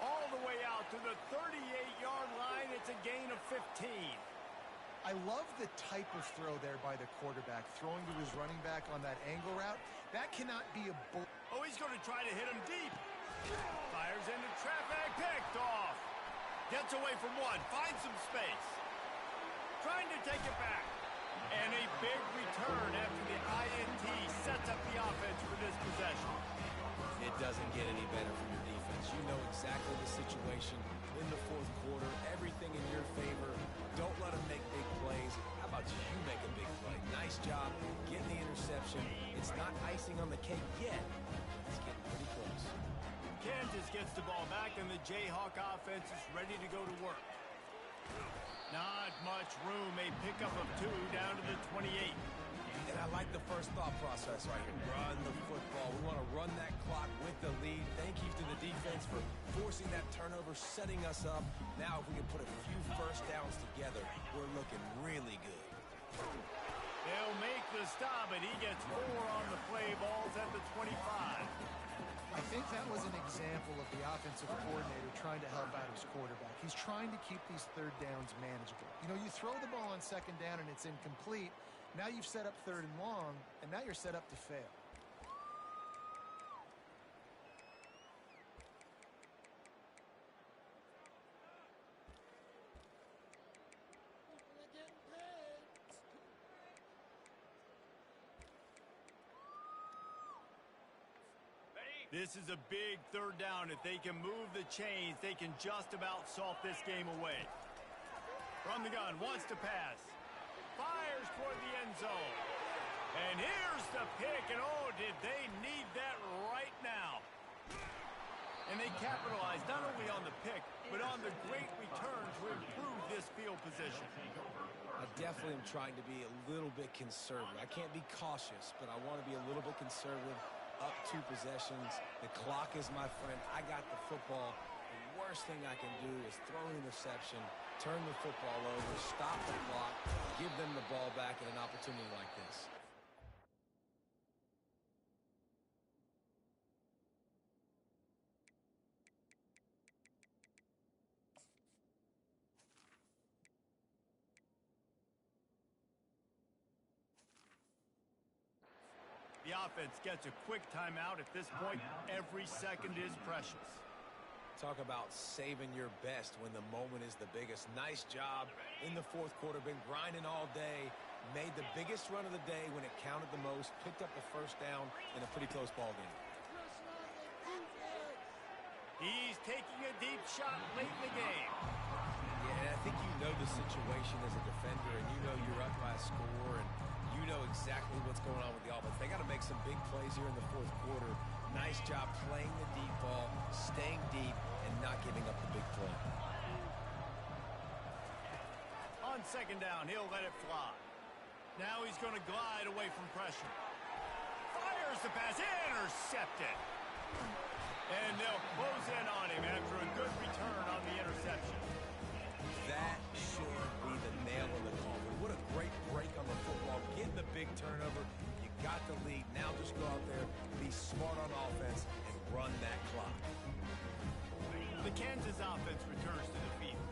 All the way out to the 38-yard line. It's a gain of 15. I love the type of throw there by the quarterback, throwing to his running back on that angle route. That cannot be a bull. Oh, he's going to try to hit him deep. Fires into traffic, picked off. Gets away from one, finds some space. Trying to take it back. And a big return after the INT sets up the offense for this possession. It doesn't get any better from your defense. You know exactly the situation in the fourth quarter. Everything in your favor. Don't let them make big plays. How about you make a big play? Nice job getting the interception. It's not icing on the cake yet. It's getting pretty close. Kansas gets the ball back, and the Jayhawk offense is ready to go to work. Not much room. A pickup of 2 down to the 28. And I like the first thought process right here. Run the football. We want to run that clock with the lead. Thank you to the defense for forcing that turnover, setting us up. Now if we can put a few first downs together, we're looking really good. They'll make the stop, and he gets 4 on the play. Balls at the 25. I think that was an example of the offensive coordinator trying to help out his quarterback. He's trying to keep these third downs manageable. You know, you throw the ball on 2nd down and it's incomplete. Now you've set up 3rd and long, and now you're set up to fail. This is a big 3rd down. If they can move the chains, they can just about salt this game away. From the gun, wants to pass. Fires toward the end zone. And here's the pick, and oh, did they need that right now. And they capitalized not only on the pick, but on the great return to improve this field position. I definitely am trying to be a little bit conservative. I can't be cautious, but I want to be a little bit conservative. Up 2 possessions. The clock is my friend. I got the football. The worst thing I can do is throw an interception, turn the football over, stop the clock, give them the ball back at an opportunity like this. The offense gets a quick timeout. At this point, every second is precious. Talk about saving your best when the moment is the biggest. Nice job in the fourth quarter. Been grinding all day. Made the biggest run of the day when it counted the most. Picked up the first down in a pretty close ball game. He's taking a deep shot late in the game. Yeah, and I think you know the situation as a defender, and you know you're up by a score, and you you know exactly what's going on with the offense. They got to make some big plays here in the fourth quarter. Nice job playing the deep ball, staying deep, and not giving up the big play. On second down, he'll let it fly. Now he's going to glide away from pressure. Fires the pass, intercepted. And they'll close in on him after a good return on the interception. That should be the nail in the coffin. What a great break on the football. Getting the big turnover. You got the lead. Now just go out there, be smart on offense, and run that clock. The Kansas offense returns to the field.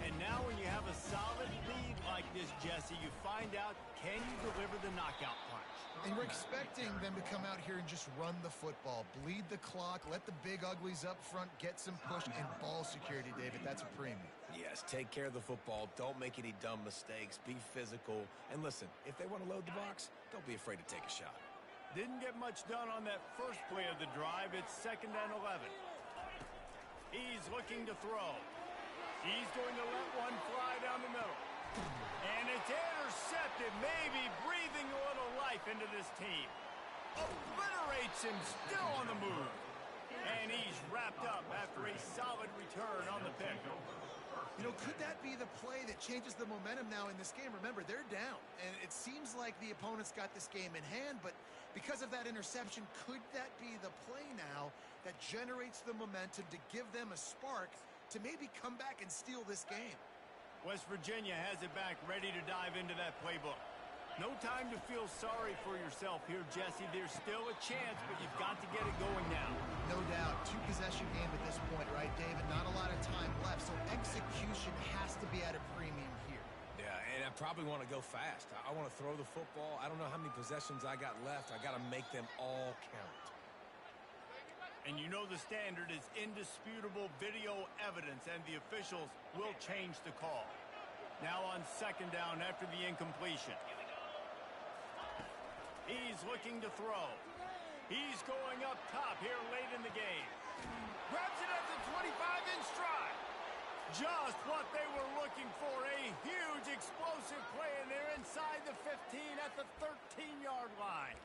And now when you have a solid lead like this, Jesse, you find out, can you deliver the knockout punch? And we're expecting them to come out here and just run the football, bleed the clock, let the big uglies up front, get some push, and ball security, David. That's a premium. Yes, take care of the football. Don't make any dumb mistakes. Be physical. And listen, if they want to load the box, don't be afraid to take a shot. Didn't get much done on that first play of the drive. It's 2nd and 11. He's looking to throw. He's going to let one fly down the middle. And it's intercepted, maybe breathing a little life into this team. Obliterates him, still on the move. And he's wrapped up after a solid return on the pick. You know, could that be the play that changes the momentum now in this game? Remember, they're down, and it seems like the opponent's got this game in hand, but because of that interception, could that be the play now that generates the momentum to give them a spark to maybe come back and steal this game? West Virginia has it back, ready to dive into that playbook. No time to feel sorry for yourself here, Jesse. There's still a chance, but you've got to get it going now. No doubt. 2-possession game at this point, right, David? Not a lot of time left, so execution has to be at a premium here. Yeah, and I probably want to go fast. I want to throw the football. I don't know how many possessions I got left. I got to make them all count. And you know the standard is indisputable video evidence, and the officials will change the call. Now on 2nd down after the incompletion. He's looking to throw. He's going up top here late in the game. Grabs it at the 25 in stride. Just what they were looking for. A huge explosive play, and they're inside the 15 at the 13-yard line.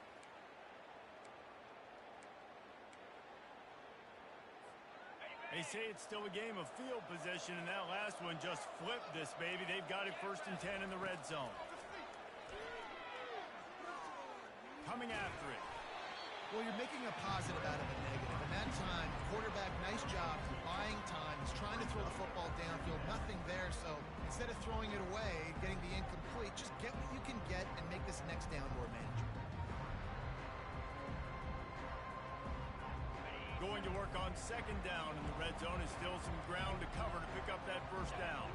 They say it's still a game of field position, and that last one just flipped this baby. They've got it 1st and 10 in the red zone. Coming after it. Well, you're making a positive out of a negative. In that time, quarterback, nice job, buying time. He's trying to throw the football downfield. Nothing there, so instead of throwing it away, getting the incomplete, just get what you can get and make this next down more manageable. Going to work on 2nd down in the red zone. Is still some ground to cover to pick up that 1st down.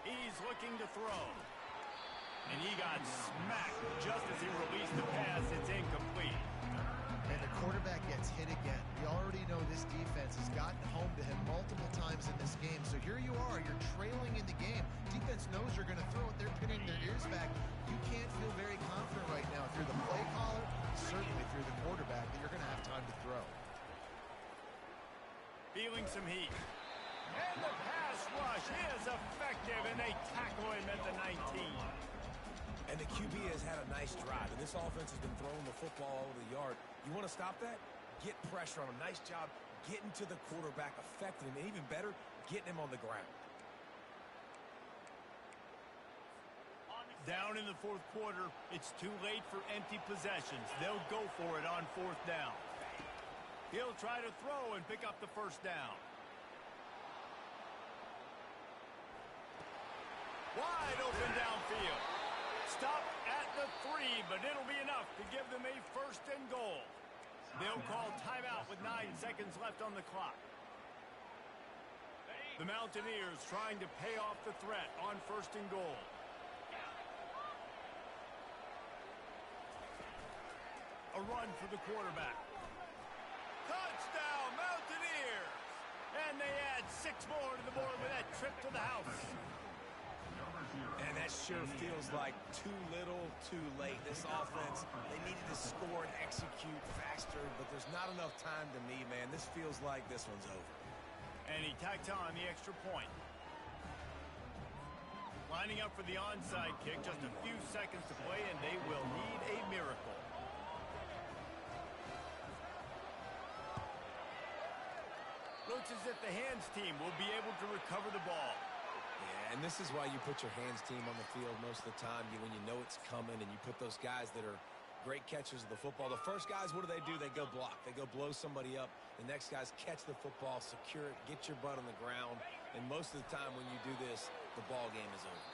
He's looking to throw. And he got smacked just as he released the pass. It's incomplete. And the quarterback gets hit again. We already know this defense has gotten home to him multiple times in this game. So here you are. You're trailing in the game. Defense knows you're going to throw it. They're pinning their ears back. You can't feel very confident right now if you're the play caller, certainly if you're the quarterback, that you're going to have time to throw. Feeling some heat. And the pass rush is effective, and they tackle him at the 19. And the QB has had a nice drive, and this offense has been throwing the football all over the yard. You want to stop that? Get pressure on him. Nice job getting to the quarterback, affecting him, and even better, getting him on the ground. Down in the 4th quarter, it's too late for empty possessions. They'll go for it on 4th down. He'll try to throw and pick up the 1st down. Wide open downfield. Stop at the 3, but it'll be enough to give them a 1st and goal. They'll call timeout with 9 seconds left on the clock. The Mountaineers trying to pay off the threat on 1st and goal. A run for the quarterback. Touchdown, Mountaineers! And they add 6 more to the board with that trip to the house. And that sure feels like too little, too late. This offense, they needed to score and execute faster, but there's not enough time to me, man. This feels like this one's over. And he tacked on the extra point. Lining up for the onside kick, just a few seconds to play, and they will need a miracle. Looks as if the hands team will be able to recover the ball. Yeah, and this is why you put your hands team on the field most of the time when you know it's coming, and you put those guys that are great catchers of the football. The first guys, what do? They go block. They go blow somebody up. The next guys catch the football, secure it, get your butt on the ground. And most of the time when you do this, the ball game is over.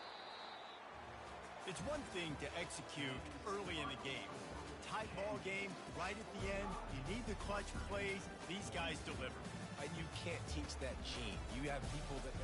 It's one thing to execute early in the game. Tight ball game, right at the end. You need the clutch plays. These guys deliver. And you can't teach that gene. You have people that